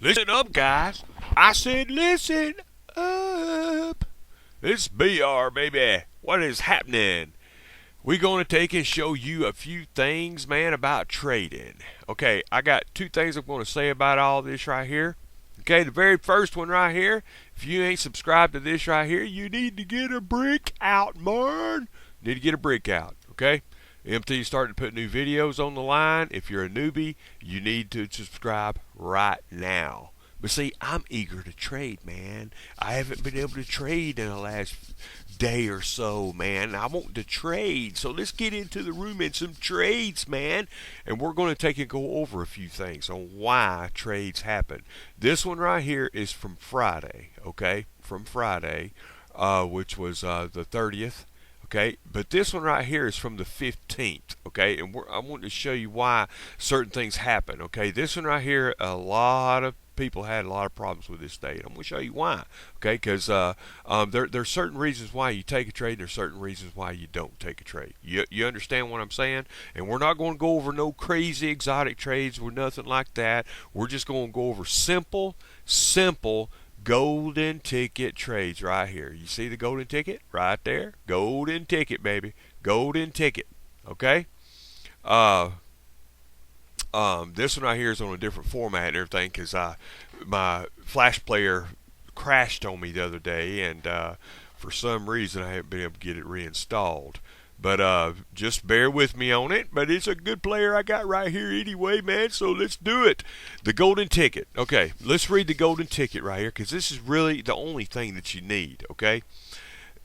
Listen up, guys. I said listen up. It's BR, baby. What is happening? We're going to take and show you a few things, man, about trading. Okay, I got two things I'm going to say about all this right here. Okay, the very first one right here, if you ain't subscribed to this right here, you need to get a brick out, man. You need to get a brick out, okay? MT starting to put new videos on the line. If you're a newbie, you need to subscribe right now. But see, I'm eager to trade, man. I haven't been able to trade in the last day or so, man. I want to trade. So let's get into the room and some trades, man. And we're going to take and go over a few things on why trades happen. This one right here is from Friday, okay? From Friday, which was the 30th. Okay, but this one right here is from the 15th. Okay, and I want to show you why certain things happen. Okay, this one right here, a lot of people had a lot of problems with this date. I'm going to show you why. Okay, because there's certain reasons why you take a trade, and there's certain reasons why you don't take a trade. You understand what I'm saying? And we're not going to go over no crazy exotic trades or nothing like that. We're just going to go over simple golden ticket trades right here. You see the golden ticket right there? Golden ticket, baby. Golden ticket. Okay? This one right here is on a different format and everything because my Flash player crashed on me the other day, and for some reason I haven't been able to get it reinstalled. But just bear with me on it. But it's a good player I got right here anyway, man. So let's do it. The golden ticket. Okay, let's read the golden ticket right here because this is really the only thing that you need. Okay,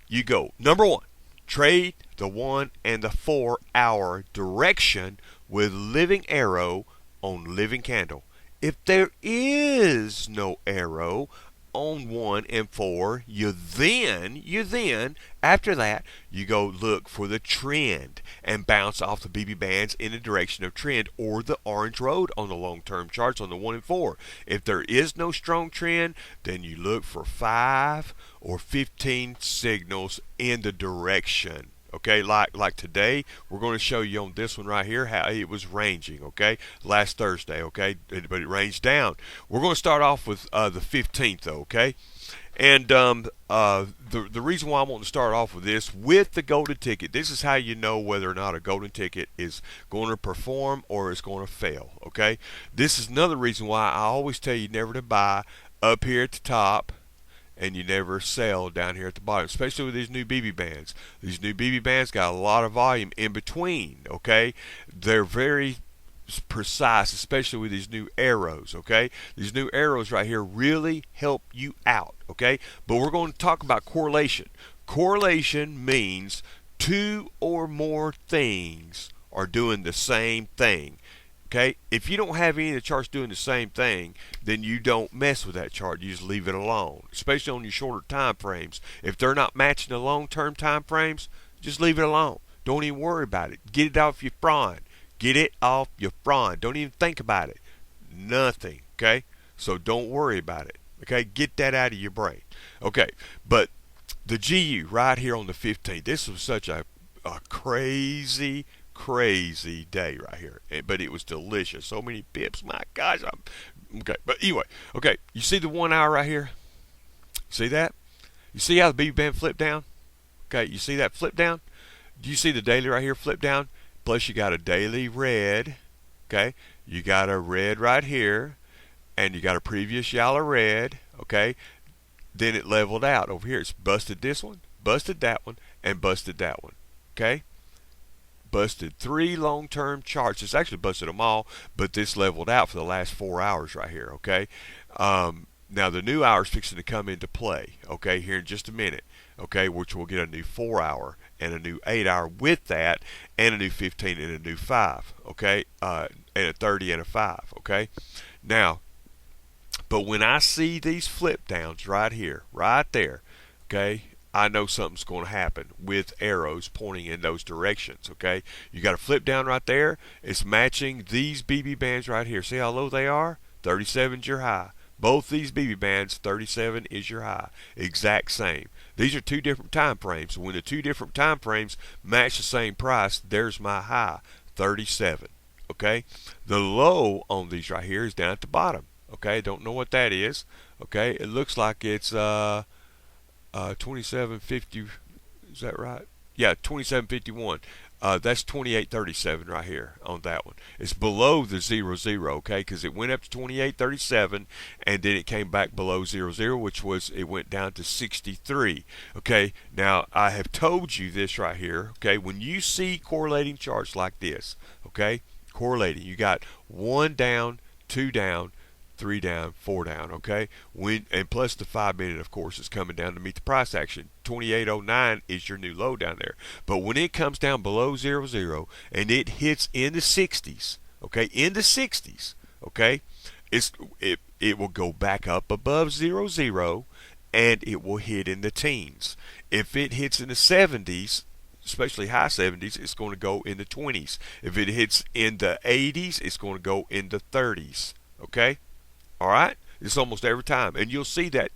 you go. Number one, trade the 1 and the 4 hour direction with living arrow on living candle. If there is no arrow on 1 and 4, you then after that you go look for the trend and bounce off the BB bands in the direction of trend or the orange road on the long-term charts on the 1 and 4. If there is no strong trend, then you look for 5 or 15 signals in the direction. Okay, like today, we're going to show you on this one right here how it was ranging, okay, last Thursday, okay, but it ranged down. We're going to start off with the 15th, though, okay, and the reason why I want to start off with this, with the golden ticket, this is how you know whether or not a golden ticket is going to perform or it's going to fail, okay. This is another reason why I always tell you never to buy up here at the top, and you never sell down here at the bottom, especially with these new BB bands. These new BB bands got a lot of volume in between, okay? They're very precise, especially with these new arrows, okay? These new arrows right here really help you out, okay? But we're going to talk about correlation. Correlation means two or more things are doing the same thing. Okay, if you don't have any of the charts doing the same thing, then you don't mess with that chart. You just leave it alone, especially on your shorter time frames. If they're not matching the long-term time frames, just leave it alone. Don't even worry about it. Get it off your front. Get it off your front. Don't even think about it. Nothing. Okay, so don't worry about it. Okay, get that out of your brain. Okay, but the GU right here on the 15th. This was such a crazy day right here, but it was delicious. So many pips, my gosh. Okay, but anyway, okay, you see the 1 hour right here? See that? You see how the BB band flipped down? Okay, you see that flip down? Do you see the daily right here flip down? Plus you got a daily red, okay, you got a red right here, and you got a previous yellow red, okay, then it leveled out over here. It's busted this one, busted that one, and busted that one, okay. Busted 3 long-term charts. It's actually busted them all, but this leveled out for the last 4 hours right here, okay? Now the new hour is fixing to come into play, okay, here in just a minute, okay, which we'll get a new 4 hour and a new 8 hour with that, and a new 15 and a new 5, okay, and a 30 and a 5, okay? Now, but when I see these flip downs right here, right there, okay, I know something's going to happen with arrows pointing in those directions, okay? You got a flip down right there. It's matching these BB bands right here. See how low they are? 37 is your high. Both these BB bands, 37 is your high. Exact same. These are two different time frames. When the two different time frames match the same price, there's my high, 37, okay? The low on these right here is down at the bottom, Okay, don't know what that is. Okay, it looks like it's 2750. Is that right? Yeah, 2751. That's 2837 right here on that one. It's below the 00, okay, because it went up to 2837 and then it came back below 00, which was it went down to 63. Okay, now I have told you this right here. Okay, when you see correlating charts like this, okay, correlating, you got 1 down, 2 down, 3 down, 4 down, okay? And plus the 5-minute, of course, is coming down to meet the price action. 2809 is your new low down there. But when it comes down below 00 and it hits in the 60s, okay, in the 60s, okay, it will go back up above 00 and it will hit in the teens. If it hits in the 70s, especially high 70s, it's going to go in the 20s. If it hits in the 80s, it's going to go in the 30s, okay? All right, it's almost every time, and you'll see that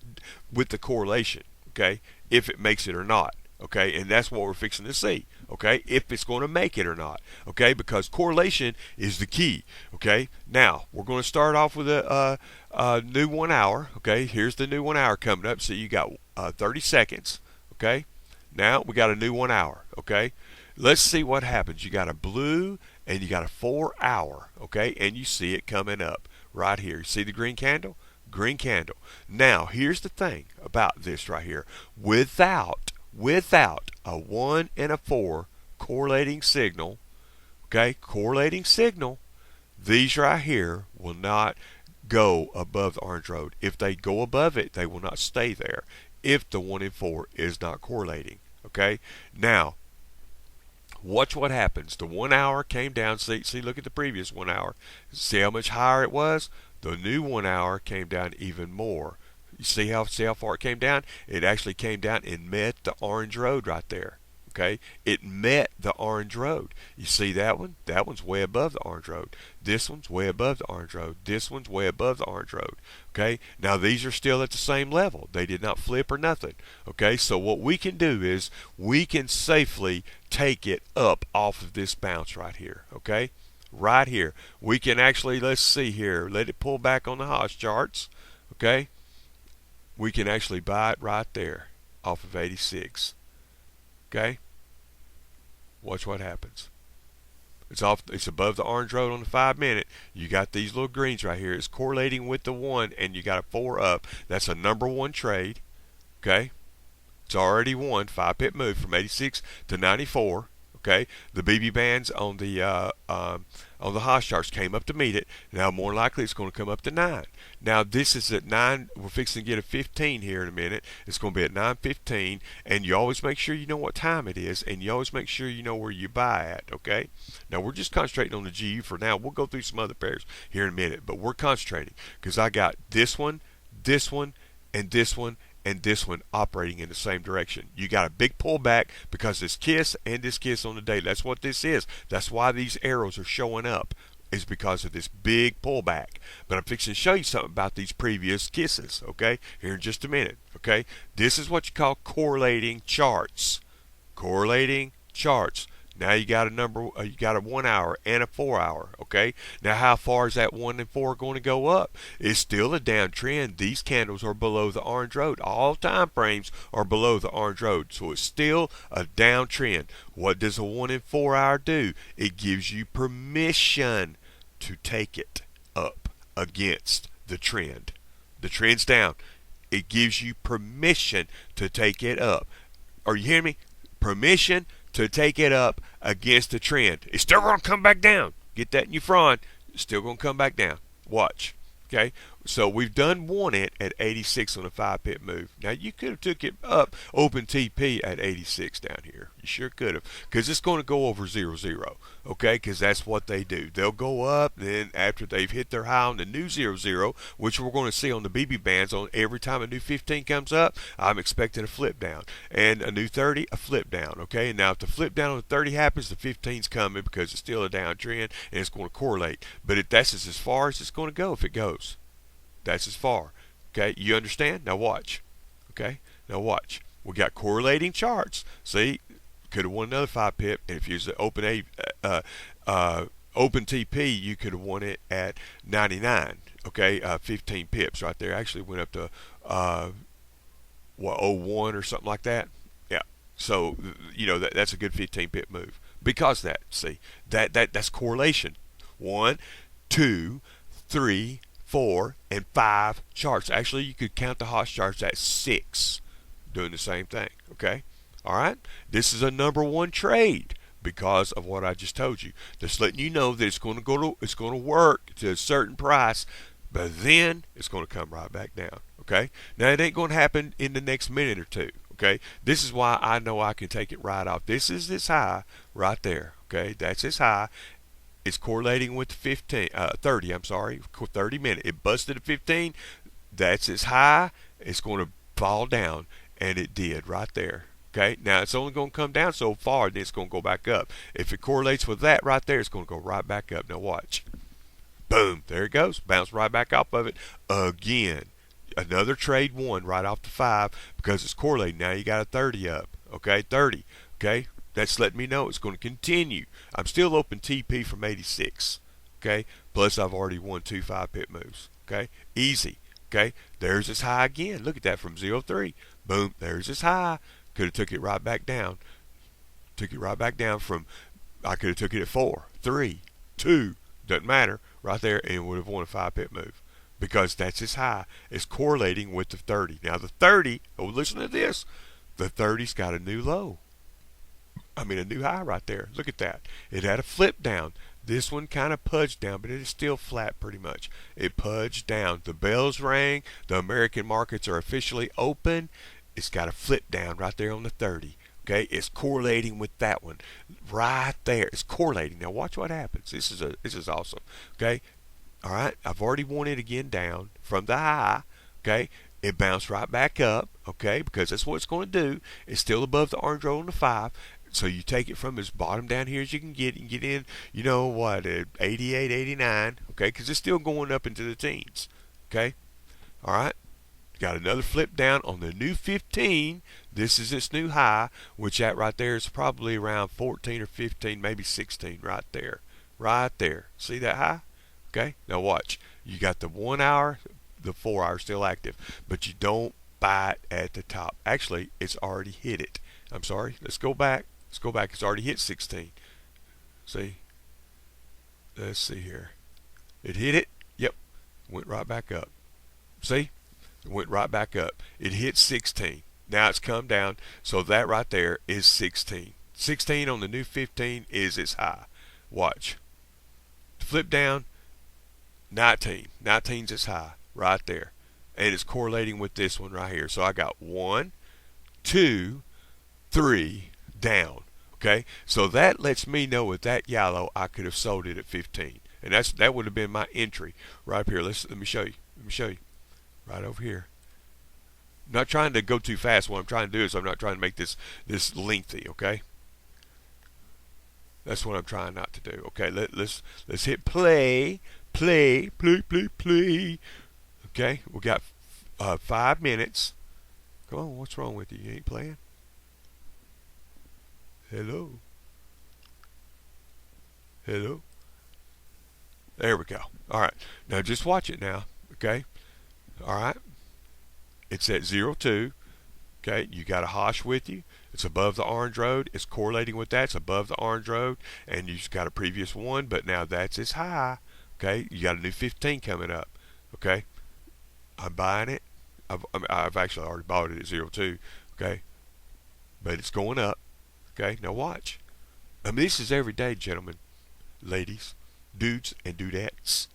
with the correlation, okay, if it makes it or not, okay, and that's what we're fixing to see, okay, if it's going to make it or not, okay, because correlation is the key, okay. Now we're going to start off with a new 1 hour, okay. Here's the new 1 hour coming up. So you got 30 seconds, okay. Now we got a new 1 hour, okay. Let's see what happens. You got a blue and you got a 4 hour, okay, and you see it coming up right here. You see the green candle? Green candle. Now, here's the thing about this right here. Without a 1 and a 4 correlating signal, okay, correlating signal, these right here will not go above the orange road. If they go above it, they will not stay there if the 1 and 4 is not correlating, okay? Now, watch what happens. The 1 hour came down. See, look at the previous 1 hour. See how much higher it was? The new 1 hour came down even more. You see how far it came down? It actually came down and met the orange road right there. Okay, it met the orange road. You see that one? That one's way above the orange road. This one's way above the orange road. This one's way above the orange road. Okay, now these are still at the same level. They did not flip or nothing. Okay, so what we can do is we can safely take it up off of this bounce right here. Okay, right here. We can actually, let's see here, let it pull back on the Haas charts. Okay, we can actually buy it right there off of 86. Okay, watch what happens. It's above the orange road on the 5-minute. You got these little greens right here. It's correlating with the 1, and you got a 4 up. That's a number 1 trade. Okay, it's already won. 5-pip move from 86 to 94. Okay, the BB bands on the Haas charts came up to meet it. Now more likely it's going to come up to 9. Now this is at 9. We're fixing to get a 15 here in a minute. It's going to be at 9:15, and you always make sure you know what time it is, and you always make sure you know where you buy at. Okay. Now we're just concentrating on the GU for now. We'll go through some other pairs here in a minute, but we're concentrating because I got this one, and this one, and this one operating in the same direction. You got a big pullback because this kiss and this kiss on the day. That's what this is. That's why these arrows are showing up, is because of this big pullback. But I'm fixing to show you something about these previous kisses, okay, here in just a minute. Okay, this is what you call correlating charts. Correlating charts. Now you got you got a 1 hour and a 4 hour. Okay, now how far is that 1 and 4 going to go up? It's still a downtrend. These candles are below the orange road. All time frames are below the orange road, so it's still a downtrend. What does a 1 and 4 hour do? It gives you permission to take it up against the trend. The trend's down. It gives you permission to take it up. Are you hearing me? Permission to take it up against the trend. It's still going to come back down. Get that in your front. It's still going to come back down. Watch. Okay, so we've done won it at 86 on a 5-pip move. Now you could have took it up open TP at 86 down here. You sure could have, because it's going to go over 00. Okay, because that's what they do. They'll go up, then after they've hit their high on the new 00, which we're going to see on the BB bands, on every time a new 15 comes up, I'm expecting a flip down, and a new 30, a flip down. Okay, now if the flip down on the 30 happens, the 15's coming because it's still a downtrend and it's going to correlate. But that's as far as it's going to go if it goes. That's as far. Okay, you understand? Now watch. Okay, now watch. We got correlating charts. See, could have won another 5-pip, and if you use the open TP, you could have won it at 99. Okay, 15 pips right there. Actually went up to what, 01 or something like that. Yeah. So that's a good 15 pip move because that. See, that's correlation. 1, 2, 3, 4, and 5 charts. Actually, you could count the Haas charts at 6 doing the same thing. Okay. All right. This is a number one trade because of what I just told you. Just letting you know that it's going to work to a certain price, but then it's going to come right back down. Okay. Now it ain't going to happen in the next minute or two. Okay. This is why I know I can take it right off. This is this high right there. Okay. That's this high. It's correlating with the 30. I'm sorry, 30 minute. It busted at 15. That's its high. It's going to fall down, and it did right there. Okay, now it's only going to come down so far, then it's going to go back up. If it correlates with that right there, it's going to go right back up. Now watch. Boom, there it goes. Bounce right back off of it again. Another trade won right off the 5 because it's correlating. Now you got a 30 up. Okay, 30. Okay, that's letting me know it's going to continue. I'm still open TP from 86. Okay, plus I've already won 2 5-pip moves. Okay, easy. Okay, there's this high again. Look at that from 03. Boom, there's this high. Could have took it right back down. Took it right back down from, I could have took it at 4, 3, 2, doesn't matter, right there, and would have won a 5-pip move. Because that's its high. It's correlating with the 30. Now the 30, oh listen to this, the 30's got a new low. I mean a new high right there. Look at that. It had a flip down. This one kind of pudged down, but it is still flat pretty much. It pudged down. The bells rang. The American markets are officially open. It's got a flip down right there on the 30. Okay, it's correlating with that one right there. It's correlating. Now watch what happens. This is awesome. Okay, all right. I've already won it again down from the high. Okay, it bounced right back up. Okay, because that's what it's going to do. It's still above the orange roll on the 5. So you take it from as bottom down here as you can get. You can get in, at 88, 89. Okay, because it's still going up into the teens. Okay, all right. Got another flip down on the new 15. This is its new high, which that right there is probably around 14 or 15, maybe 16 right there. Right there. See that high? Okay, now watch. You got the 1 hour, the 4 hour still active, but you don't buy it at the top. Actually, it's already hit it. I'm sorry. Let's go back. Let's go back. It's already hit 16. See? Let's see here. It hit it. Yep. Went right back up. See? It went right back up. It hit 16. Now it's come down. So that right there is 16. 16 on the new 15 is its high. Watch. Flip down. 19. 19's its high. Right there. And it's correlating with this one right here. So I got 1, 2, 3 down. Okay. So that lets me know with that yellow I could have sold it at 15. And that would have been my entry right up here. Let me show you. Let me show you. Right over here. I'm not trying to go too fast. What I'm trying to do is I'm not trying to make this lengthy, okay? That's what I'm trying not to do. Okay, let's hit play. Okay, we got 5 minutes. Come on, what's wrong with you? You ain't playing? Hello? Hello? There we go. All right. Now just watch it now, okay? All right, it's at 02. Okay, you got a Hosh with you. It's above the orange road. It's correlating with that. It's above the orange road, and you just got a previous one, but now that's its high. Okay, you got a new 15 coming up. Okay, I'm buying it. I've actually already bought it at 02. Okay, but it's going up. Okay, now watch. I mean, this is every day, gentlemen, ladies, dudes, and dudettes,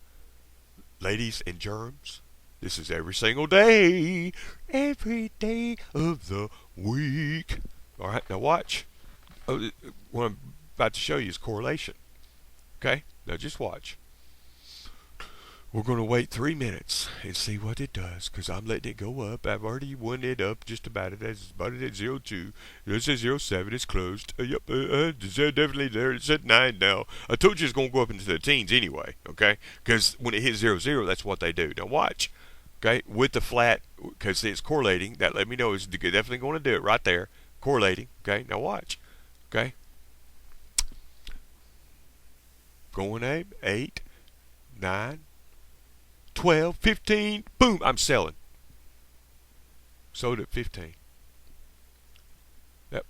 ladies and germs. This is every single day of the week. All right, now watch. What I'm about to show you is correlation. Okay, now just watch. We're going to wait 3 minutes and see what it does, because I'm letting it go up. I've already won it up just about it. It's about it at 02. This is 07. It's closed. Yep, it's definitely there. It's at 9 now. I told you it's going to go up into the teens anyway, okay? Because when it hits 00, that's what they do. Now watch. Okay, with the flat, because it's correlating, that let me know it's definitely going to do it right there. Correlating. Okay, now watch. Okay. Going 8, 9, 12, 15. Boom, I'm selling. Sold at 15. Yep.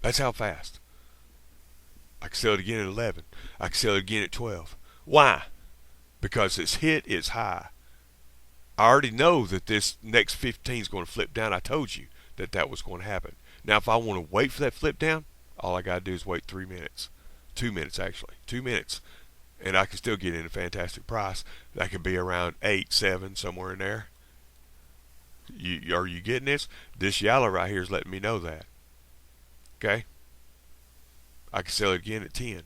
That's how fast. I can sell it again at 11. I can sell it again at 12. Why? Because it's hit its high. I already know that this next 15 is going to flip down. I told you that that was going to happen. Now, if I want to wait for that flip down, all I got to do is wait 3 minutes. 2 minutes, actually. 2 minutes. And I can still get in a fantastic price. That could be around 8, 7, somewhere in there. Are you getting this? This yellow right here is letting me know that. Okay? I can sell it again at 10.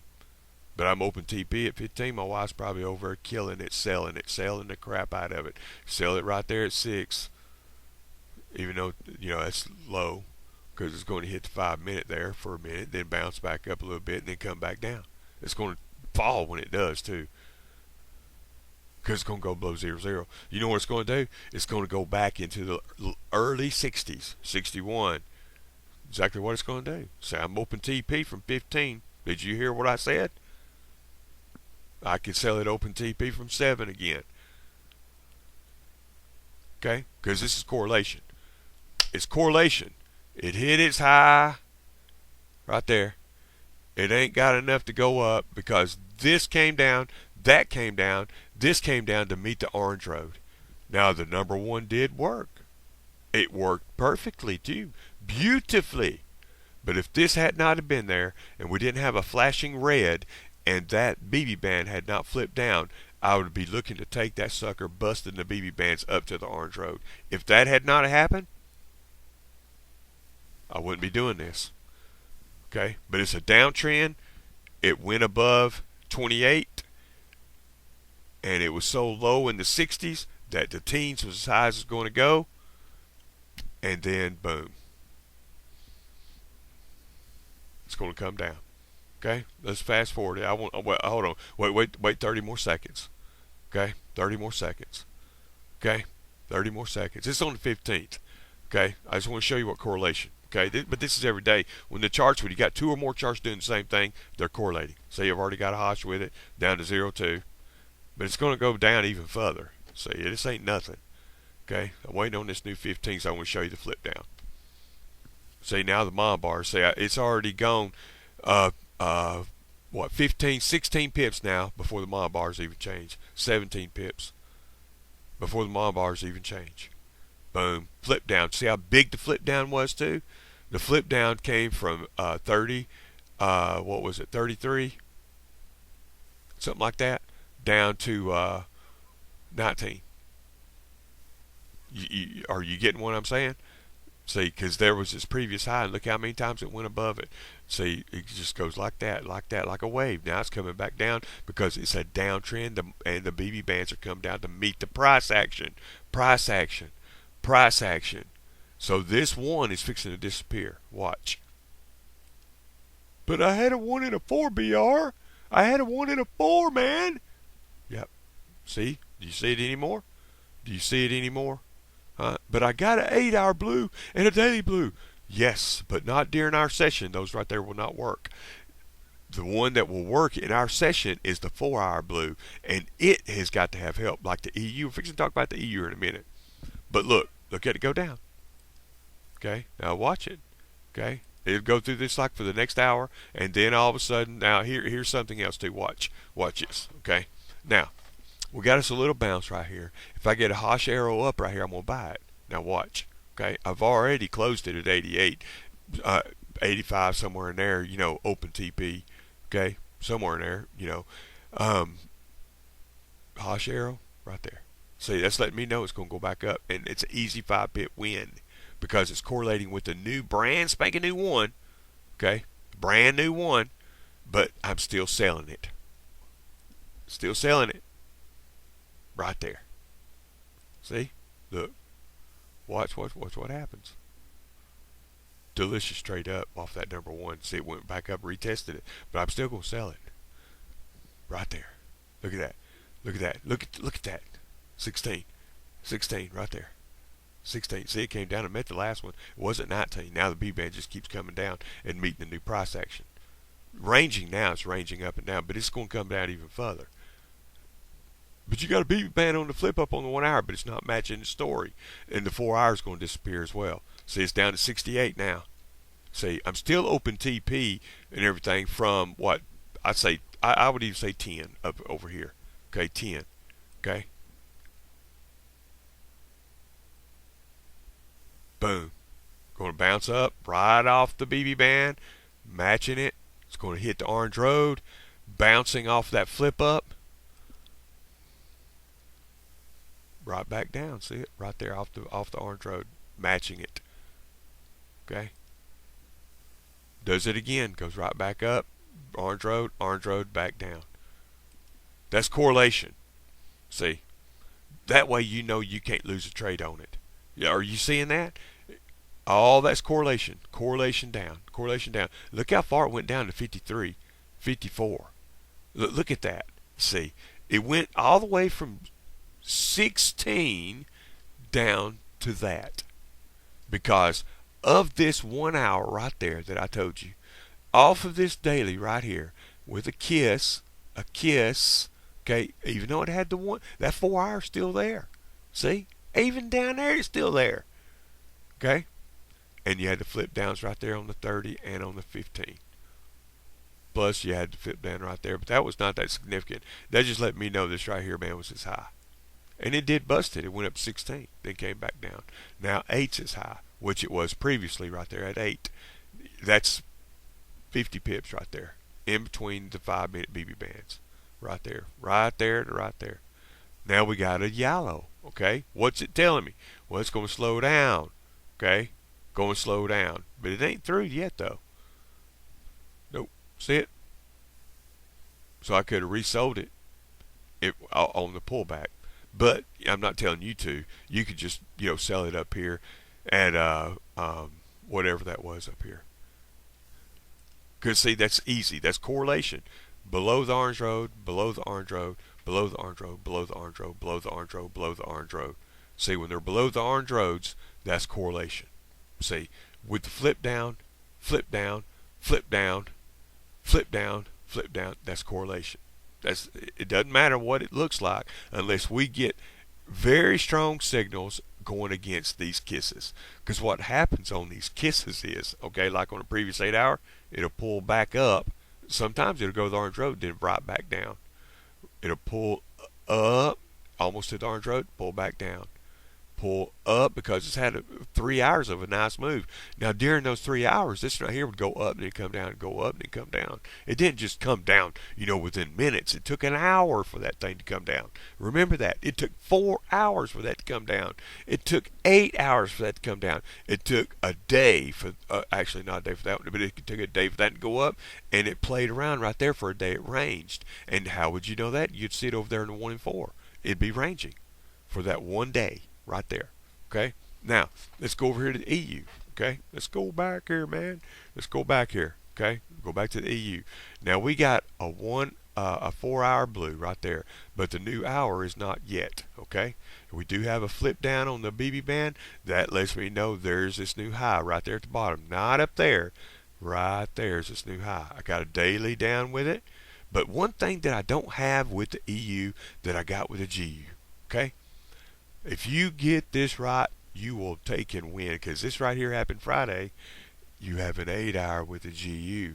But I'm open TP at 15. My wife's probably over killing it, selling the crap out of it. Sell it right there at 6. Even though, that's low. Because it's going to hit the 5 minute there for a minute. Then bounce back up a little bit and then come back down. It's going to fall when it does too. Because it's going to go below 0, 0. You know what it's going to do? It's going to go back into the early 60s. 61. Exactly what it's going to do. So I'm open TP from 15. Did you hear what I said? I can sell it open TP from 7 again. Okay? Because this is correlation. It's correlation. It hit its high right there. It ain't got enough to go up because this came down, that came down, this came down to meet the orange road. Now the number one did work. It worked perfectly too. Beautifully. But if this had not have been there and we didn't have a flashing red and that BB band had not flipped down, I would be looking to take that sucker busting the BB bands up to the orange road. If that had not happened, I wouldn't be doing this. Okay, but it's a downtrend. It went above 28 and it was so low in the 60s that the teens was as high as it's going to go, and then boom, it's going to come down. Okay, let's fast forward it. Hold on, wait 30 more seconds. Okay, 30 more seconds. Okay, 30 more seconds. It's on the 15th. Okay, I just want to show you what correlation. Okay, but this is every day. When you got 2 or more charts doing the same thing, they're correlating. So you've already got a Hosh with it down to 0, 2. But it's going to go down even further. See, this ain't nothing. Okay, I'm waiting on this new 15, so I want to show you the flip down. See, now the mom bar, see, it's already gone, 15, 16 pips now before the mom bars even change. 17 pips before the mom bars even change. Boom, flip down. See how big the flip down was too? The flip down came from 30, 33? Something like that, down to 19. Are you getting what I'm saying? See, because there was this previous high, and look how many times it went above it. See, it just goes like that, like a wave. Now it's coming back down because it's a downtrend, and the BB bands are coming down to meet the price action. So this one is fixing to disappear. Watch. But I had a 1 and a 4, BR. I had a 1 and a 4, man. Yep. See? Do you see it anymore? But I got an 8-hour blue and a daily blue. Yes, but not during our session. Those right there will not work. The one that will work in our session is the 4-hour blue, and it has got to have help, like the EU. We're fixing to talk about the EU in a minute. But look at it go down. Okay, now watch it. Okay, it'll go through this like for the next hour, and then all of a sudden, now here's something else to watch. Watch this. Okay, now we got us a little bounce right here. If I get a Hosh arrow up right here, I'm gonna buy it. Now watch. Okay, I've already closed it at 88, 85, somewhere in there. Open TP. Okay, somewhere in there. Hosh arrow right there. See, that's letting me know it's going to go back up, and it's an easy 5-pip win because it's correlating with the new brand spanking new one. Okay, brand new one, but I'm still selling it. Right there. See, look, watch what happens. Delicious trade up off that number one. See, it went back up, retested it, but I'm still going to sell it. Right there. Look at that. Look at that. 16 right there. 16. See, it came down and met the last one. It wasn't 19. Now the B band just keeps coming down and meeting the new price action. Ranging now, it's ranging up and down, but it's going to come down even further. But you got a BB band on the flip up on the 1 hour, but it's not matching the story. And the 4 hours is going to disappear as well. See, it's down to 68 now. See, I'm still open TP and everything from what I'd say, I would even say 10 up over here. Okay, 10. Okay. Boom. Going to bounce up right off the BB band, matching it. It's going to hit the orange road, bouncing off that flip up. Right back down. See it? Right there off the orange road, matching it. Okay. Does it again, goes right back up, orange road, back down. That's correlation. See? That way you know you can't lose a trade on it. Yeah, are you seeing that? All that's correlation. Correlation down. Correlation down. Look how far it went down to 53, 54. Look at that. See? It went all the way from 16 down to that. Because of this 1 hour right there that I told you, off of this daily right here with a kiss, okay, even though it had the one, that 4 hours still there. See, even down there it's still there. Okay, and you had the flip downs right there on the 30 and on the 15. Plus you had the flip down right there, but that was not that significant. That just let me know this right here, man, was its high. And it did bust it. It went up 16, then came back down. Now 8's its high, which it was previously right there at 8. That's 50 pips right there, in between the 5-minute BB bands. Right there to right there. Now we got a yellow, okay? What's it telling me? Well, it's going to slow down, okay? Going to slow down. But it ain't through yet, though. Nope. See it? So I could have resold it on the pullback. But I'm not telling you to. You could just, sell it up here at whatever that was up here. Because see, that's easy. That's correlation. Below the orange road, below the orange road, below the orange road, below the orange road, below the orange road, below the orange road. See, when they're below the orange roads, that's correlation. See, with the flip down, flip down, flip down, flip down, flip down, that's correlation. It doesn't matter what it looks like unless we get very strong signals going against these kisses. Because what happens on these kisses is, okay, like on the previous 8 hour, it'll pull back up. Sometimes it'll go to the orange road, then right back down. It'll pull up almost to the orange road, pull back down. Pull up because it's had 3 hours of a nice move. Now during those 3 hours, this right here would go up and then come down, go up and then come down. It didn't just come down, within minutes. It took an hour for that thing to come down. Remember that. It took 4 hours for that to come down. It took 8 hours for that to come down. It took a day for, actually not a day for that one, but it took a day for that to go up, and it played around right there for a day. It ranged. And how would you know that? You'd see it over there in the 1 and 4. It'd be ranging for that one day. Right there. Okay. Now let's go over here to the EU. Okay. Let's go back here, man. Let's go back here. Okay. Go back to the EU. Now we got a 4 hour blue right there, but the new hour is not yet. Okay. We do have a flip down on the BB band. That lets me know there's this new high right there at the bottom. Not up there. Right there's this new high. I got a daily down with it. But one thing that I don't have with the EU that I got with the GU. Okay. If you get this right, you will take and win, because this right here happened Friday. You have an 8 hour with the GU,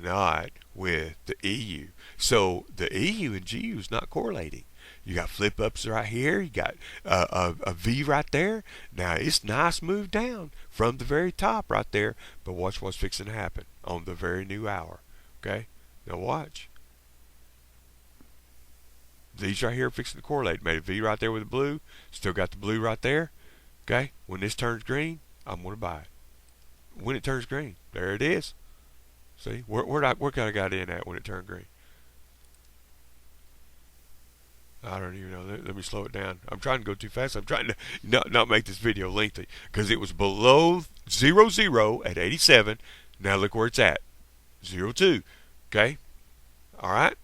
not with the EU. So the EU and GU is not correlating. You got flip ups right here. You got a V right there. Now it's nice move down from the very top right there. But watch what's fixing to happen on the very new hour. Okay, now watch. These right here are fixing to correlate. Made a V right there with the blue. Still got the blue right there. Okay. When this turns green, I'm going to buy it. When it turns green, there it is. See, where kind of got in at when it turned green? I don't even know. Let me slow it down. I'm trying to go too fast. I'm trying to not make this video lengthy, because it was below 0 at 87. Now look where it's at. 02. Okay. All right.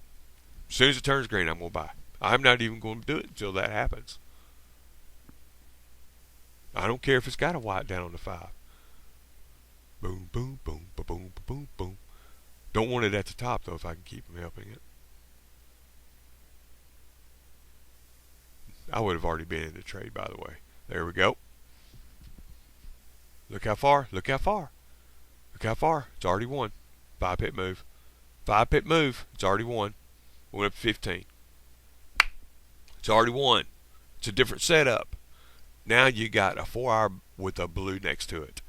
As soon as it turns green, I'm going to buy. I'm not even going to do it until that happens. I don't care if it's got a white down on the 5. Boom, boom, boom, boom, boom, boom, boom. Don't want it at the top though if I can keep them helping it. I would have already been in the trade, by the way. There we go. Look how far. Look how far. Look how far. It's already won. 5 pip move. 5 pip move. It's already won. Went up to 15. It's already won. It's a different setup. Now you got a 4 hour with a blue next to it.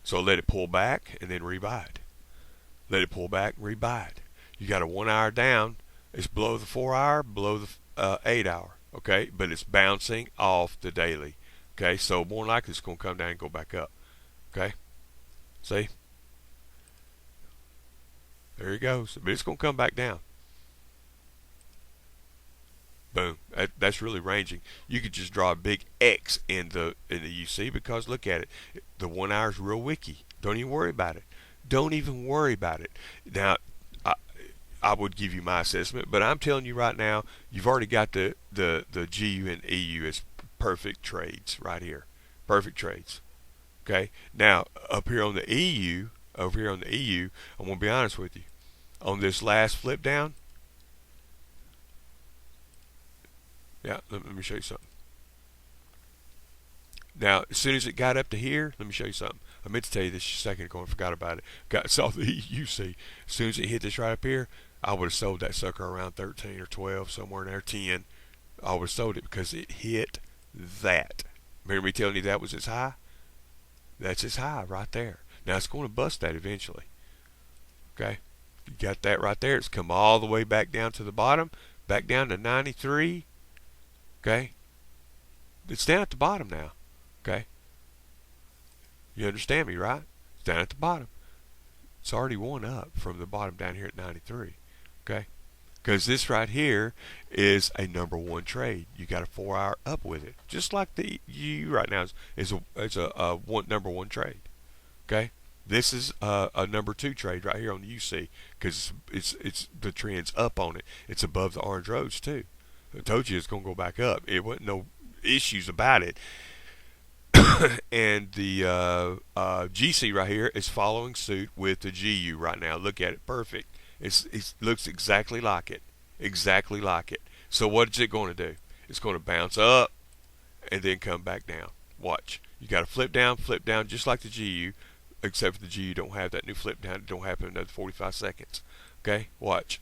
So let it pull back and then rebuy it. Let it pull back and rebuy it. You got a 1 hour down. It's below the 4 hour, below the 8 hour. Okay, but it's bouncing off the daily. Okay, so more likely it's going to come down and go back up. Okay, see? There it goes. But it's going to come back down. Boom. That's really ranging. You could just draw a big X in the UC because look at it. The 1 hour is real wicky. Don't even worry about it. Don't even worry about it. Now, I would give you my assessment, but I'm telling you right now, you've already got the GU and EU as perfect trades right here. Perfect trades. Okay. Now, up here on the EU, over here on the EU, I'm going to be honest with you. On this last flip down, yeah, let me show you something. Now, as soon as it got up to here, let me show you something. I meant to tell you this a second ago and forgot about it. Saw the UC. As soon as it hit this right up here, I would have sold that sucker around 13 or 12, somewhere in there, 10. I would have sold it because it hit that. Remember me telling you that was its high? That's its high right there. Now, it's going to bust that eventually. Okay? You got that right there. It's come all the way back down to the bottom, back down to 93. Okay? It's down at the bottom now. Okay? You understand me, right? It's down at the bottom. It's already one up from the bottom down here at 93. Okay? Because this right here is a number one trade. You got a 4 hour up with it. Just like the EU right now is a number one trade. Okay? This is a number two trade right here on the UC because it's the trend's up on it. It's above the orange roads too. I told you it's going to go back up. It wasn't no issues about it. And the GC right here is following suit with the GU right now. Look at it, perfect. It looks exactly like it, exactly like it. So what is it going to do? It's going to bounce up and then come back down. Watch. You got to flip down, just like the GU, except for the GU don't have that new flip down. It don't happen in another 45 seconds. Okay, watch.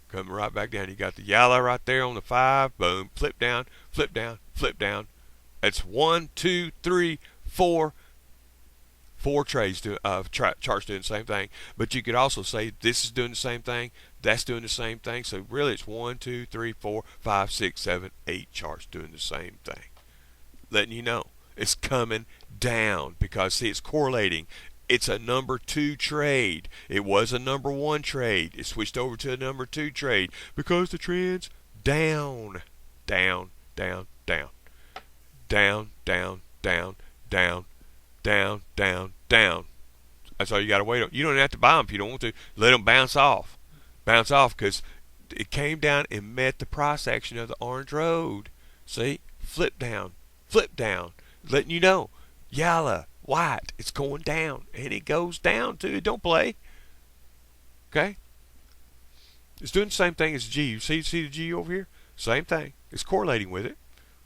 Coming right back down. You got the yellow right there on the 5. Boom. Flip down, flip down, flip down. That's 1, 2, 3, 4. 4 trades charts doing the same thing. But you could also say this is doing the same thing, that's doing the same thing. So really it's 1, 2, 3, 4, 5, 6, 7, 8 charts doing the same thing. Letting you know it's coming down because see it's correlating. It's a number 2 trade. It was a number 1 trade. It switched over to a number 2 trade because the trend's down, down, down, down. Down, down, down, down, down, down, down. That's all you got to wait on. You don't have to buy them if you don't want to. Let them bounce off. Bounce off because it came down and met the price action of the orange road. See? Flip down. Flip down. Letting you know. Yellow, white. It's going down. And it goes down too. Don't play. Okay? It's doing the same thing as the GU. See the GU over here? Same thing. It's correlating with it.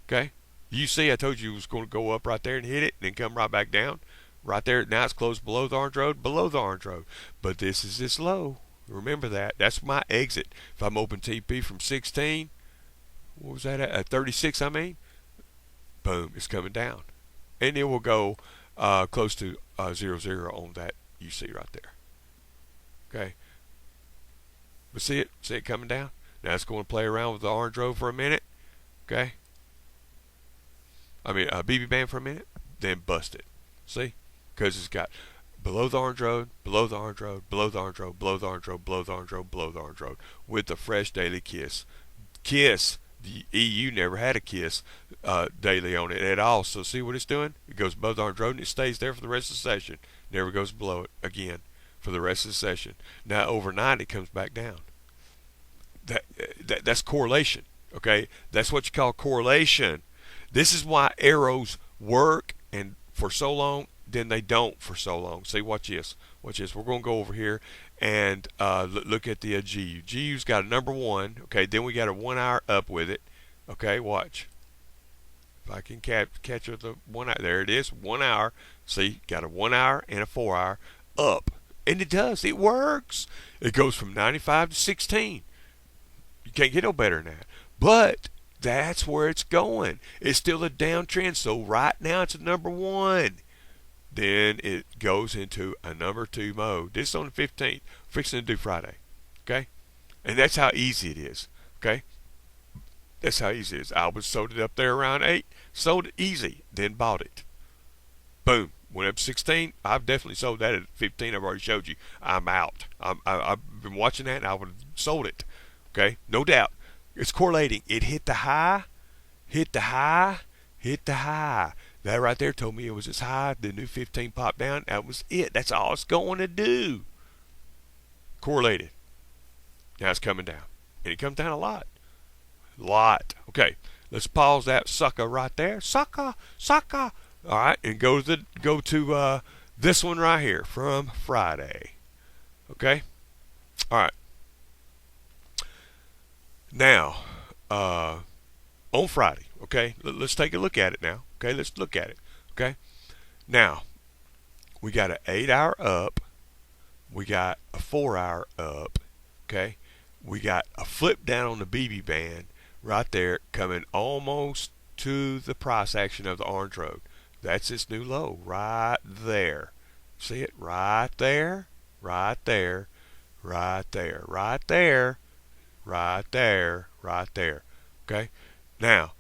Okay? You see, I told you it was going to go up right there and hit it and then come right back down. Right there. Now it's closed below the orange road, below the orange road. But this is its low. Remember that. That's my exit. If I'm open TP from 16, what was that at 36, I mean? Boom, it's coming down. And it will go close to 0, on that you see right there. Okay. But see it? See it coming down? Now it's going to play around with the orange road for a minute. Okay. BB band for a minute, then bust it. See? Because it's got below the orange road, below the orange road, below the orange road, below the orange road, below the orange road, below the orange road, with the fresh daily kiss. Kiss, the EU never had a kiss daily on it at all. So see what it's doing? It goes above the orange road and it stays there for the rest of the session. Never goes below it again for the rest of the session. Now overnight it comes back down. That's correlation. Okay? That's what you call correlation. This is why arrows work and for so long, then they don't for so long. See, watch this. Watch this. We're going to go over here And look at the GU. GU's got a number 1. Okay, then we got a 1 hour up with it. Okay, watch. If I can catch the 1 hour, there it is, 1 hour. See, got a 1 hour and a 4 hour up, and it does. It works. It goes from 95 to 16. You can't get no better than that. But that's where it's going. It's still a downtrend. So right now it's a number 1. Then it goes into a number 2 mode. This is on the 15th. Fixing to do Friday. Okay? And that's how easy it is. Okay? That's how easy it is. I was sold it up there around 8. Sold it easy. Then bought it. Boom. Went up 16. I've definitely sold that at 15. I've already showed you. I'm out. I've been watching that and I would have sold it. Okay? No doubt. It's correlating. It hit the high. Hit the high. Hit the high. That right there told me it was as high. The new 15 popped down. That was it. That's all it's going to do. Correlated. Now it's coming down. And it comes down a lot. Okay. Let's pause that sucker right there. Sucker. All right. And go to this one right here from Friday. Okay. All right. Now, on Friday. Okay. Let's take a look at it now. Okay, let's look at it. Okay, now we got an 8 hour up, we got a 4 hour up. Okay, we got a flip down on the BB band right there, coming almost to the price action of the orange road. That's its new low right there. See it right there, right there, right there, right there, right there, right there. Okay, now.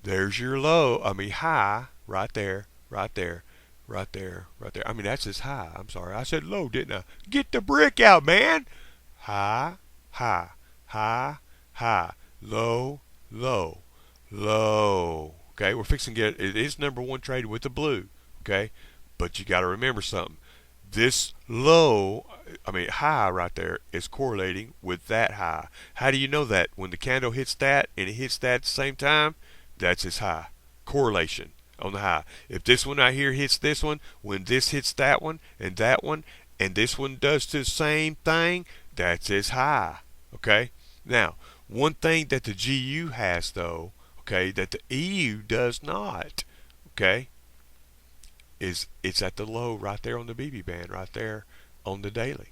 There's your low, high, right there, right there, right there, right there. That's his high. I'm sorry. I said low, didn't I? Get the brick out, man. High, high, high, high, low, low, low. Okay, we're fixing to get, it is number 1 trade with the blue. Okay, but you got to remember something. This low, high right there is correlating with that high. How do you know that? When the candle hits that and it hits that at the same time, that's its high. Correlation on the high. If this one right here hits this one, when this hits that one, and this one does the same thing, that's its high. Okay? Now, one thing that the GU has though, okay, that the EU does not, okay, is it's at the low right there on the BB band, right there on the daily.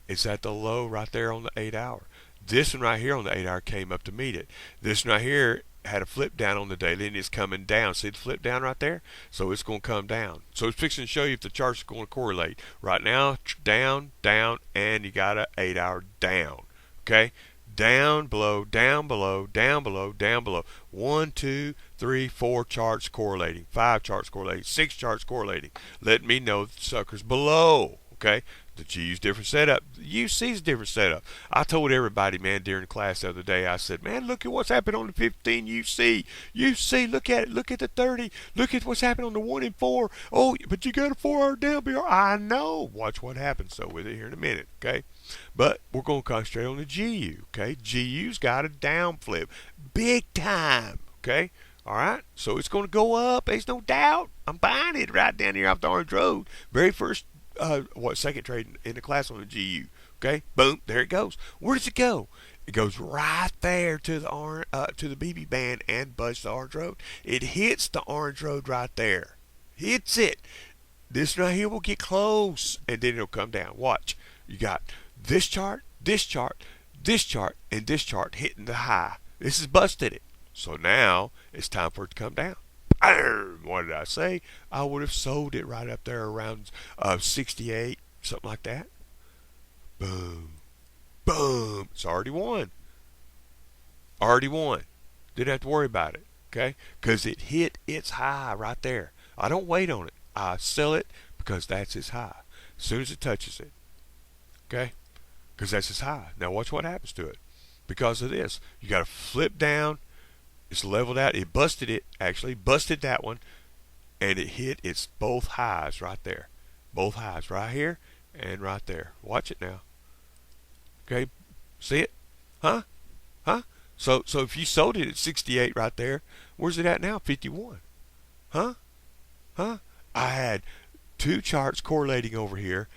It's at the low right there on the 8 hour. This one right here on the 8 hour came up to meet it. This one right here had a flip down on the daily and it's coming down. See the flip down right there? So it's going to come down. So it's fixing to show you if the chart's going to correlate. Right now, down, down, and you got an 8 hour down. Okay? Down, below, down, below, down, below, down, below. 1, 2, 3, 4 charts correlating. 5 charts correlating. 6 charts correlating. Let me know the sucker's below. Okay? The G's different setup. The UC's different setup. I told everybody, man, during the class the other day, I said, man, look at what's happened on the 15 UC. UC, look at it. Look at the 30. Look at what's happened on the 1 and 4. Oh, but you got a 4 hour down, BR. I know. Watch what happens, so with it here in a minute, okay? But we're going to concentrate on the GU, okay? GU's got a down flip. Big time, okay? All right? So it's going to go up. There's no doubt. I'm buying it right down here off the Orange Road. Very first second trade in the class on the GU. Okay, boom, there it goes. Where does it go? It goes right there to the BB band and busts the orange road. It hits the orange road right there. Hits it. This right here will get close, and then it'll come down. Watch. You got this chart, this chart, this chart, and this chart hitting the high. This has busted it. So now it's time for it to come down. What did I say? I would have sold it right up there around 68, something like that. Boom. Boom. It's already won. Already won. Didn't have to worry about it. Okay? Because it hit its high right there. I don't wait on it. I sell it because that's its high. As soon as it touches it. Okay? Because that's its high. Now watch what happens to it. Because of this. You got to flip down. It's leveled out. It busted it, actually. Busted that one. And it hit its both highs right there. Both highs right here and right there. Watch it now. Okay? See it? Huh? Huh? So if you sold it at 68 right there, where's it at now? 51. Huh? Huh? I had two charts correlating over here.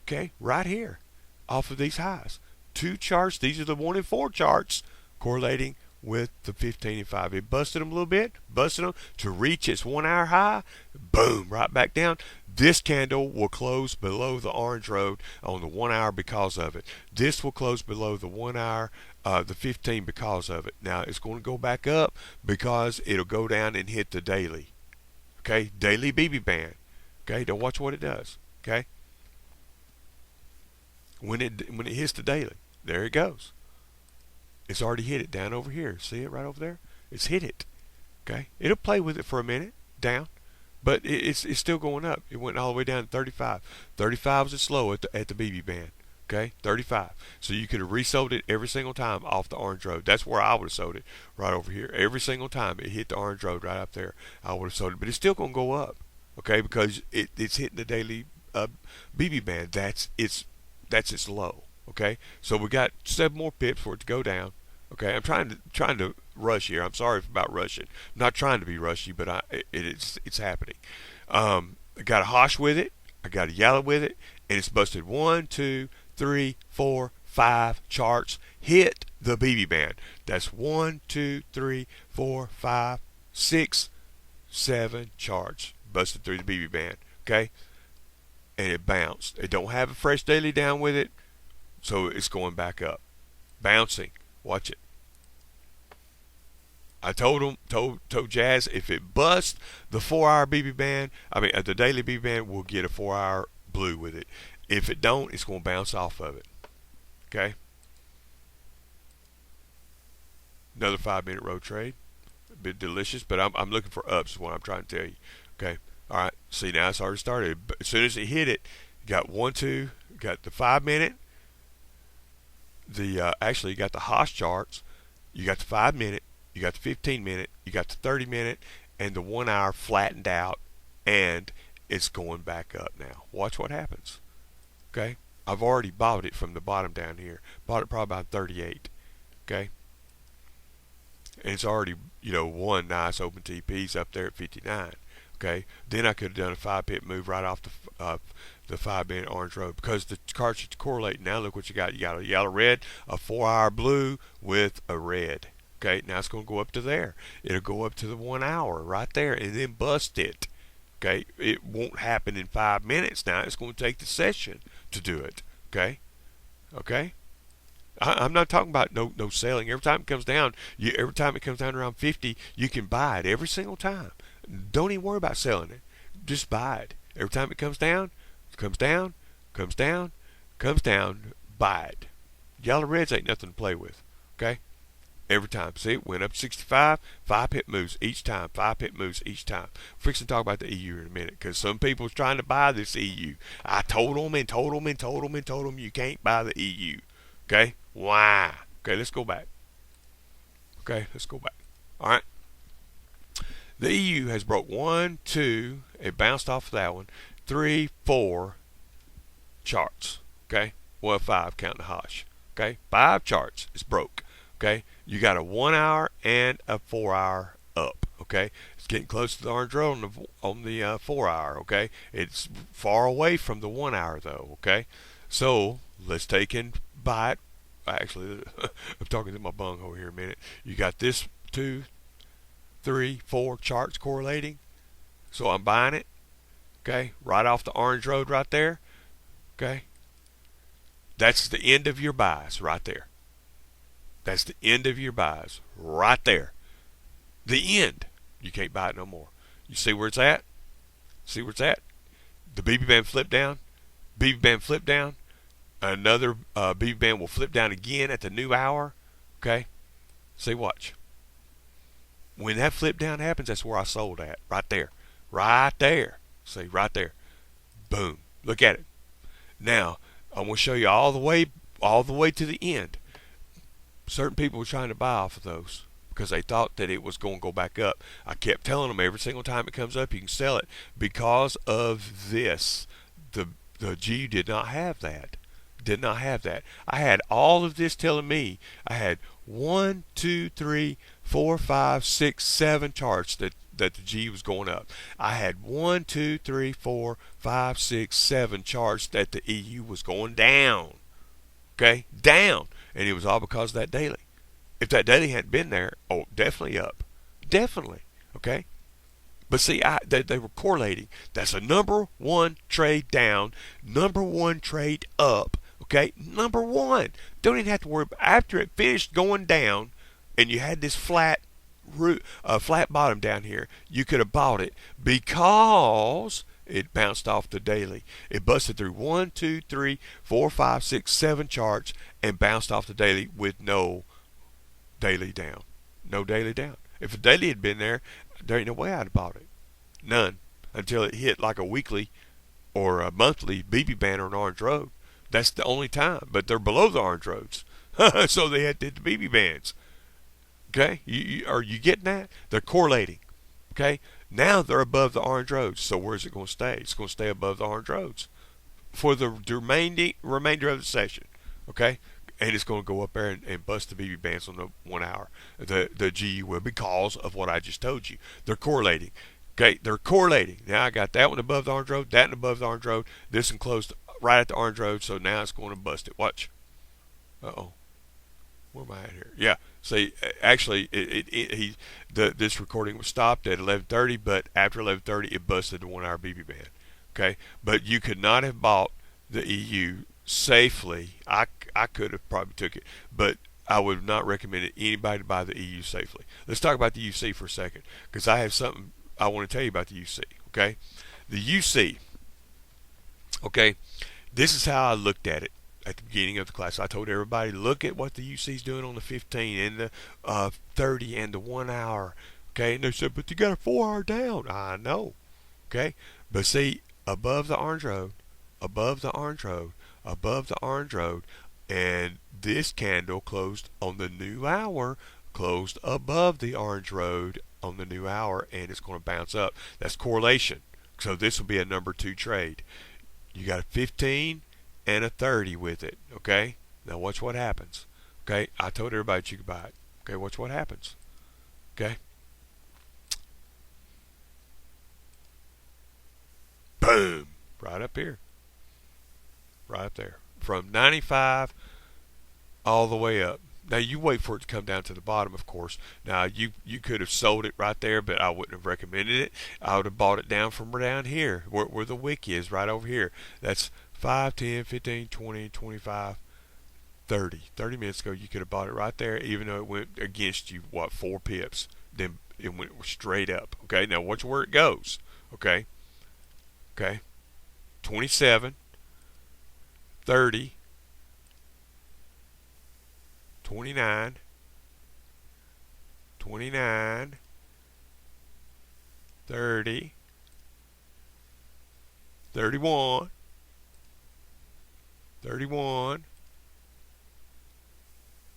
Okay, right here, off of these highs. Two charts, these are the 1 and 4 charts correlating with the 15 and 5. It busted them a little bit, busted them to reach its 1 hour high. Boom, right back down. This candle will close below the orange road on the 1 hour because of it. This will close below the 1 hour, the 15 because of it. Now it's going to go back up because it'll go down and hit the daily. Okay, daily BB band. Okay, don't watch what it does. Okay, when it hits the daily, there it goes. It's already hit it down over here. See it right over there? It's hit it. Okay, it'll play with it for a minute down, but it's still going up. It went all the way down to 35. 35 was its low at the BB band. Okay, 35. So you could have resold it every single time off the orange road. That's where I would have sold it, right over here. Every single time it hit the orange road right up there, I would have sold it. But it's still going to go up. Okay, because it's hitting the daily BB band. That's its low. Okay, so we got 7 more pips for it to go down. Okay, I'm trying to rush here. I'm sorry about rushing. I'm not trying to be rushy, but it's happening. I got a Hosh with it. I got a yellow with it, and it's busted 1, 2, 3, 4, 5 charts. Hit the BB band. That's 1, 2, 3, 4, 5, 6, 7 charts busted through the BB band. Okay, and it bounced. It don't have a fresh daily down with it, so it's going back up, bouncing. Watch it. I told Jazz, if it busts the 4 hour BB band, the daily BB band, we'll get a 4 hour blue with it. If it don't, it's going to bounce off of it. Okay. Another 5-minute row trade. A bit delicious, but I'm looking for ups is what I'm trying to tell you. Okay. All right. See, now it's already started. But as soon as it hit it, you got 1, 2, got the 5-minute. Actually, you got the Hosh charts. You got the 5-minute. You got the 15-minute. You got the 30-minute, and the 1 hour flattened out, and it's going back up now. Watch what happens. Okay. I've already bought it from the bottom down here. Bought it probably about 38. Okay. And it's already, one nice open TP's up there at 59. Okay. Then I could have done a 5-pip move right off the 5-minute orange road because the cards are correlating. Now look what you got. You got a yellow red, a 4 hour blue with a red. Okay. Now it's going to go up to there. It'll go up to the 1 hour right there and then bust it. Okay. It won't happen in 5 minutes now. It's going to take the session to do it. Okay. Okay. I'm not talking about no selling. Every time it comes down, every time it comes down around 50, you can buy it every single time. Don't even worry about selling it. Just buy it. Every time it comes down, comes down, comes down, comes down, buy it. Yellow reds ain't nothing to play with. Okay? Every time. See, it went up 65, 5-pip moves each time. 5-pip moves each time. We're fixing to talk about the EU in a minute because some people's trying to buy this EU. I told them you can't buy the EU. Okay? Why? Okay, let's go back. Okay, let's go back. All right. The EU has broke 1, 2, it bounced off of that one, 3, 4 charts. Okay? Well, 5 counting the Hosh. Okay? 5 charts. It's broke. Okay? You got a 1 hour and a 4 hour up. Okay? It's getting close to the orange road on the 4 hour. Okay? It's far away from the 1 hour though. Okay? So let's take and buy it. Actually, I'm talking to my bunghole here a minute. You got this 2, 3, 4 charts correlating. So I'm buying it. Okay? Right off the orange road right there. Okay? That's the end of your buys right there. That's the end of your buys right there. The end. You can't buy it no more. You see where it's at? See where it's at? The BB band flipped down. BB band flipped down. Another BB band will flip down again at the new hour. Okay? See, watch. When that flip down happens, that's where I sold at. Right there. Right there. See, right there. Boom. Look at it. Now, I'm going to show you all the way to the end. Certain people were trying to buy off of those because they thought that it was going to go back up. I kept telling them every single time it comes up, you can sell it because of this. The G did not have that. Did not have that. I had all of this telling me I had 1, 2, 3, 4, 5, 6, 7 charts that that the G was going up. I had 1, 2, 3, 4, 5, 6, 7 charts that the EU was going down. Okay, down, and it was all because of that daily. If that daily hadn't been there, oh, definitely up, definitely. Okay, but see, they were correlating. That's a number one trade down, number one trade up. Okay, number one. Don't even have to worry. After it finished going down, and you had this flat bottom down here, you could have bought it because it bounced off the daily. It busted through 1, 2, 3, 4, 5, 6, 7 charts and bounced off the daily with no daily down. No daily down. If the daily had been there, there ain't no way I'd have bought it. None. Until it hit like a weekly or a monthly BB band or an orange road. That's the only time. But they're below the orange roads. So they had to hit the BB bands. Okay? Are you getting that? They're correlating. Okay? Now they're above the orange roads. So where's it going to stay? It's going to stay above the orange roads for the remainder of the session. Okay? And it's going to go up there and bust the BB bands on the 1 hour. The GU will, because of what I just told you. They're correlating. Okay? They're correlating. Now I got that one above the orange road, that one above the orange road, this one closed right at the orange road, so now it's going to bust it. Watch. Uh-oh. Where am I at here? Yeah. See, actually, this recording was stopped at 11:30, but after 11:30, it busted the 1 hour BB band. Okay, but you could not have bought the EU safely. I could have probably took it, but I would not recommend anybody to buy the EU safely. Let's talk about the UC for a second, because I have something I want to tell you about the UC. Okay, the UC. Okay, this is how I looked at it. At the beginning of the class, I told everybody, look at what the UC is doing on the 15 and the 30 and the 1 hour. Okay, and they said, but you got a 4 hour down. I know. Okay, but see, above the orange road, above the orange road, above the orange road, and this candle closed on the new hour, closed above the orange road on the new hour, and it's going to bounce up. That's correlation. So this will be a number 2 trade. You got a 15 and a 30 with it. Okay, now watch what happens. Okay, I told everybody that you could buy it. Okay, watch what happens. Okay, boom, right up here, right up there, from 95 all the way up. Now you wait for it to come down to the bottom, of course. Now you could have sold it right there, but I wouldn't have recommended it. I would have bought it down from down here, where the wick is, right over here. That's 5, 10, 15, 20, 25, 30. 30 minutes ago, you could have bought it right there, even though it went against you, 4 pips. Then it went straight up. Okay, now watch where it goes. Okay, 27, 30, 29, 29, 30, 31, 31.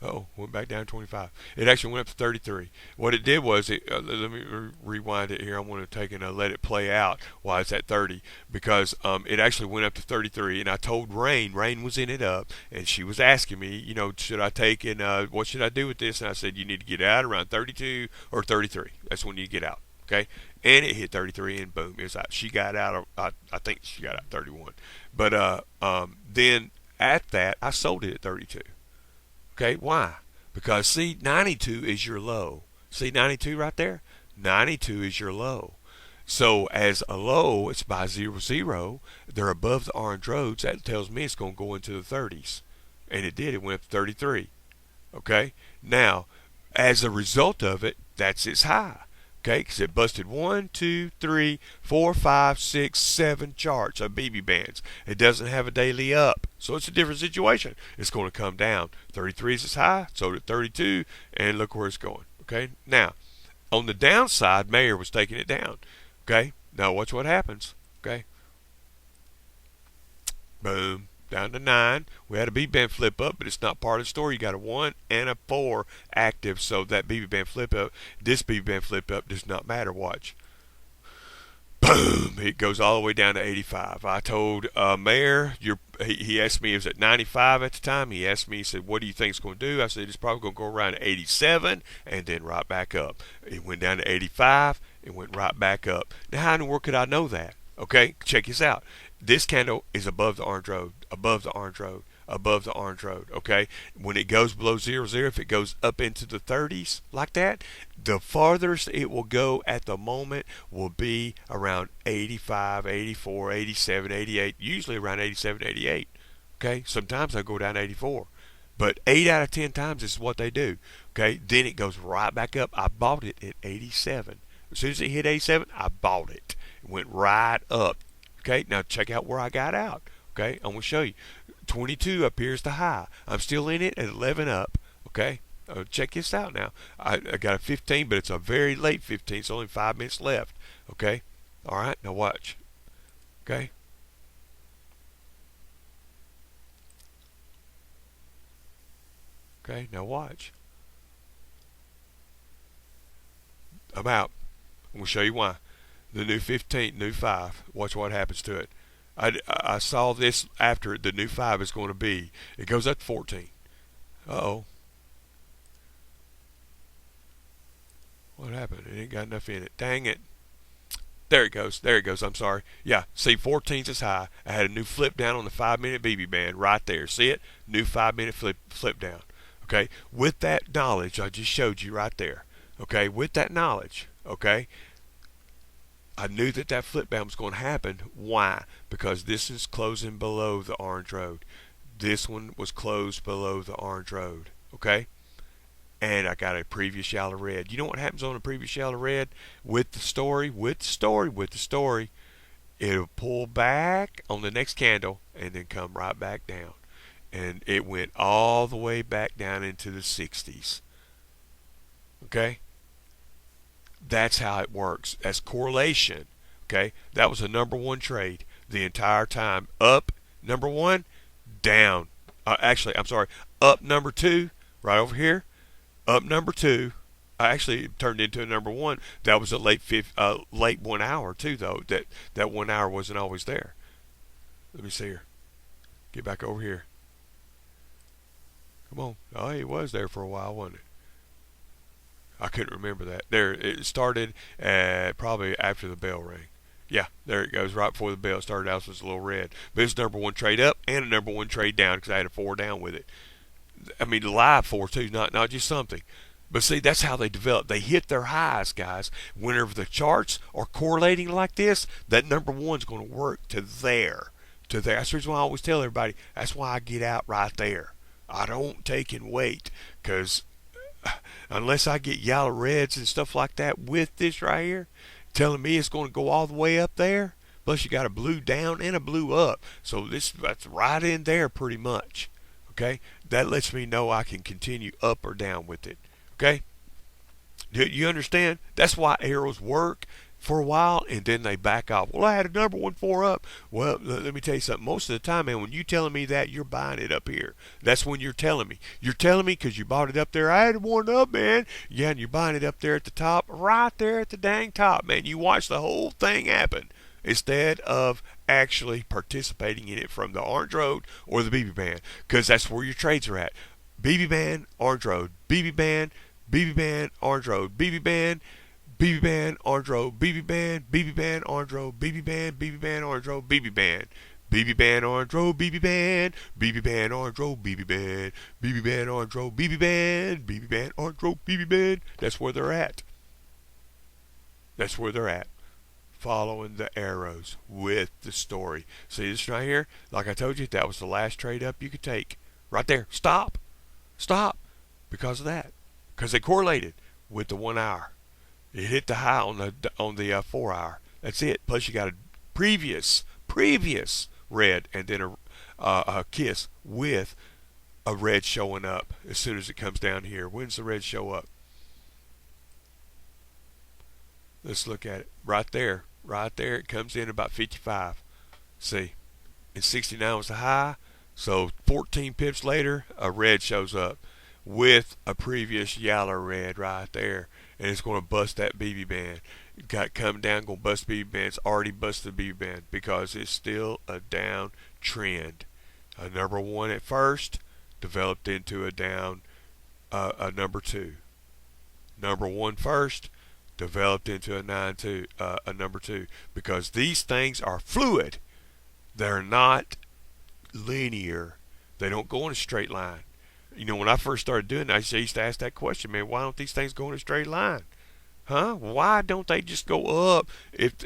Oh, went back down to 25. It actually went up to 33. What it did was, let me rewind it here. I want to take and let it play out while it's at 30, because it actually went up to 33. And I told Rain was in it up, and she was asking me, should I take and what should I do with this? And I said, you need to get out around 32 or 33. That's when you get out. Okay, and it hit 33, and boom, it's out. She got out. I think she got out 31. But then at that, I sold it at 32. Okay, why? Because see, 92 is your low. See 92 right there? 92 is your low. So as a low, it's by 0, 0. They're above the orange roads. That tells me it's going to go into the 30s. And it did. It went up to 33. Okay? Now, as a result of it, that's its high. Okay? Because it busted 1, 2, 3, 4, 5, 6, 7 charts of BB bands. It doesn't have a daily up. So it's a different situation. It's going to come down. 33 is its high. So did 32. And look where it's going. Okay? Now, on the downside, Mayer was taking it down. Okay? Now watch what happens. Okay? Boom. Down to 9. We had a BB band flip up, but it's not part of the story. You got a 1 and a 4 active, so that BB band flip up, this BB band flip up does not matter. Watch. Boom! It goes all the way down to 85. I told Mayor, he asked me, it was at 95 at the time. He asked me, he said, what do you think it's going to do? I said, it's probably going to go around 87 and then right back up. It went down to 85 It went right back up. Now, how in the world could I know that? Okay, check this out. This candle is above the orange road, above the orange road, above the orange road. Okay, when it goes below 0, if it goes up into the 30s like that, the farthest it will go at the moment will be around 85, 84, 87, 88, usually around 87, 88. Okay, sometimes I go down 84. But 8 out of 10 times this is what they do. Okay, then it goes right back up. I bought it at 87. As soon as it hit 87, I bought it. It went right up. Okay, now check out where I got out. Okay, I'm going to show you. 22 appears the high. I'm still in it at 11 up. Okay, check this out now. I got a 15, but it's a very late 15. It's only 5 minutes left. Okay, all right, now watch. Okay. Okay, now watch. I'm out. I'm going to show you why. The new 15, new 5. Watch what happens to it. I saw this after the new 5 is going to be. It goes up to 14. Uh-oh. What happened? It ain't got enough in it. Dang it. There it goes. There it goes. I'm sorry. Yeah, see, 14's is high. I had a new flip down on the 5-minute BB band right there. See it? New 5-minute flip down. Okay, with that knowledge I just showed you right there. Okay, with that knowledge, okay, I knew that that flip down was going to happen. Why? Because this is closing below the orange road. This one was closed below the orange road. Okay, and I got a previous yellow red. You know what happens on a previous yellow red? With the story, it'll pull back on the next candle and then come right back down. And it went all the way back down into the 60s. Okay? That's how it works. That's correlation. Okay? That was a number one trade the entire time. Up, number one, down. Actually, I'm sorry. Up, number two, right over here. Up, number two. Actually, it turned into a number one. That was a late 1 hour, too, though. That 1 hour wasn't always there. Let me see here. Get back over here. Come on. Oh, he was there for a while, wasn't it? I couldn't remember that. There, it started probably after the bell rang. Yeah, there it goes. Right before the bell started out, so it's a little red. But it's number one trade up and a number one trade down because I had a 4 down with it. I mean, live 4 too, not just something. But see, that's how they develop. They hit their highs, guys. Whenever the charts are correlating like this, that number one's going to work to there. That's the reason why I always tell everybody, that's why I get out right there. I don't take and wait, because unless I get yellow reds and stuff like that with this right here, telling me it's going to go all the way up there, plus you got a blue down and a blue up, so that's right in there pretty much. Okay, that lets me know I can continue up or down with it. Okay, do you understand? That's why arrows work for a while and then they back off. Well, I had a number 1 4 up. Well, let me tell you something. Most of the time, man, when you're telling me that, you're buying it up here. That's when you're telling me. You're telling me because you bought it up there. I had one up, man. Yeah, and you're buying it up there at the top, right there at the dang top, man. You watch the whole thing happen instead of actually participating in it from the orange road or the BB band, because that's where your trades are at. BB band, orange road, BB band, orange road, BB band, orange road, BB band, orange road, BB band, orange road, BB band, orange road, BB band, orange road, BB band, orange road, BB band, orange road, BB band. That's where they're at. That's where they're at. Following the arrows with the story. See this right here? Like I told you, that was the last trade up you could take. Right there. Stop. Because of that. Because they correlated with the 1 hour. It hit the high on the 4 hour. That's it. Plus you got a previous red and then a kiss with a red showing up as soon as it comes down here. When's the red show up? Let's look at it. Right there. It comes in about 55. See, and 69 was the high. So 14 pips later, a red shows up with a previous yellow red right there, and it's going to bust that BB band. Got coming down, going to bust BB band. It's already busted the BB band because it's still a down trend. A number 1 at first developed into a down, a number 2. Number 1 first, developed into a number 2, because these things are fluid. They're not linear. They don't go in a straight line. You know, when I first started doing that, I used to ask that question, man, why don't these things go in a straight line? Huh? Why don't they just go up if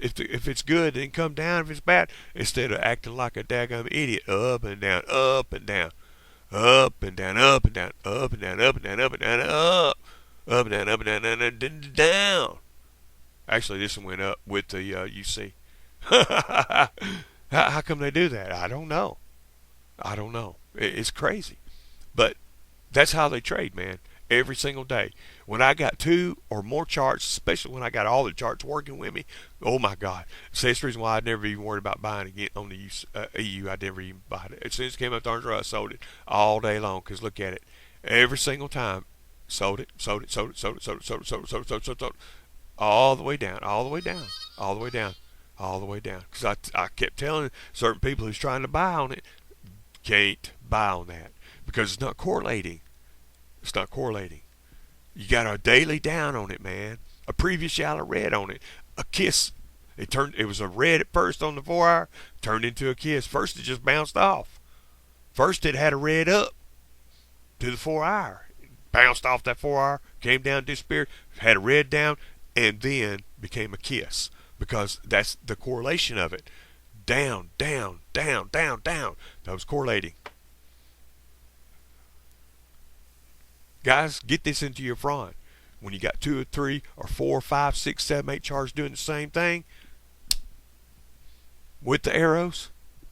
it's good, then come down if it's bad, instead of acting like a daggum idiot, up and down, up and down, up and down, up and down, up and down, up and down, up and down, up and down, up and down, and down. Actually, this one went up with the UC. How come they do that? I don't know. I don't know. It's crazy. But that's how they trade, man. Every single day. When I got 2 or more charts, especially when I got all the charts working with me, oh my God. So that's the reason why I never even worried about buying again on the EU. I never even bought it. As soon as it came up to Orange Row, I sold it all day long, because look at it. Every single time, sold it, sold it, sold it, sold it, sold it, sold it, sold it, sold it, sold it, sold it, all the way down, all the way down, all the way down, all the way down. Because I kept telling certain people who's trying to buy on it, can't buy on that, because it's not correlating. It's not correlating. You got a daily down on it, man. A previous shallow red on it. A kiss. It was a red at first on the 4 hour, turned into a kiss. First it just bounced off. First it had a red up to the 4 hour. Bounced off that 4 hour, came down, disappeared, had a red down, and then became a kiss. Because that's the correlation of it. Down, down, down, down, down. That was correlating. Guys, get this into your front. When you got 2 or 3 or 4 or 5, 6, 7, 8 charts doing the same thing with the arrows,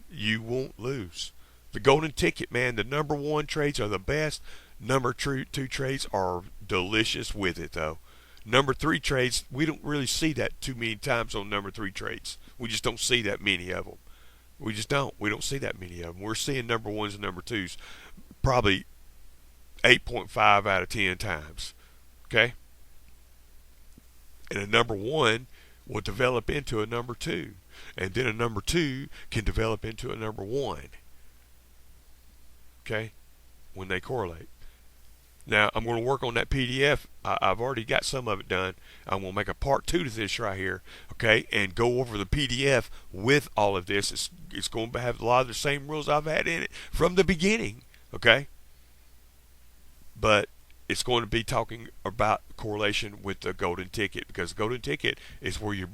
you won't lose. The golden ticket, man, the number 1 trades are the best. Number 2 trades are delicious with it, though. Number 3 trades, we don't really see that too many times on number 3 trades. We just don't see that many of them. We just don't. We don't see that many of them. We're seeing number 1s and number 2s probably 8.5 out of 10 times. Okay? And a number 1 will develop into a number 2. And then a number 2 can develop into a number 1. Okay? When they correlate. Now, I'm going to work on that PDF. I've already got some of it done. I'm going to make a part 2 to this right here. Okay? And go over the PDF with all of this. It's going to have a lot of the same rules I've had in it from the beginning. Okay? But it's going to be talking about correlation with the golden ticket, because the golden ticket is where your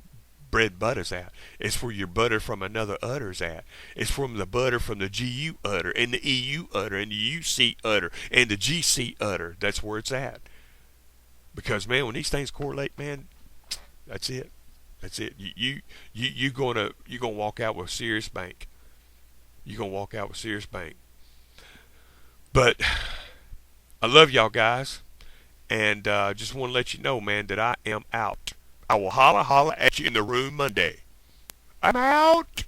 bread butter's at. It's where your butter from another udder's at. It's from the butter from the GU udder and the EU udder and the UC udder and the GC udder. That's where it's at. Because, man, when these things correlate, man, that's it. That's it. You're gonna walk out with serious bank. You're gonna walk out with serious bank. But I love y'all guys, and just want to let you know, man, that I am out. I will holla at you in the room Monday. I'm out.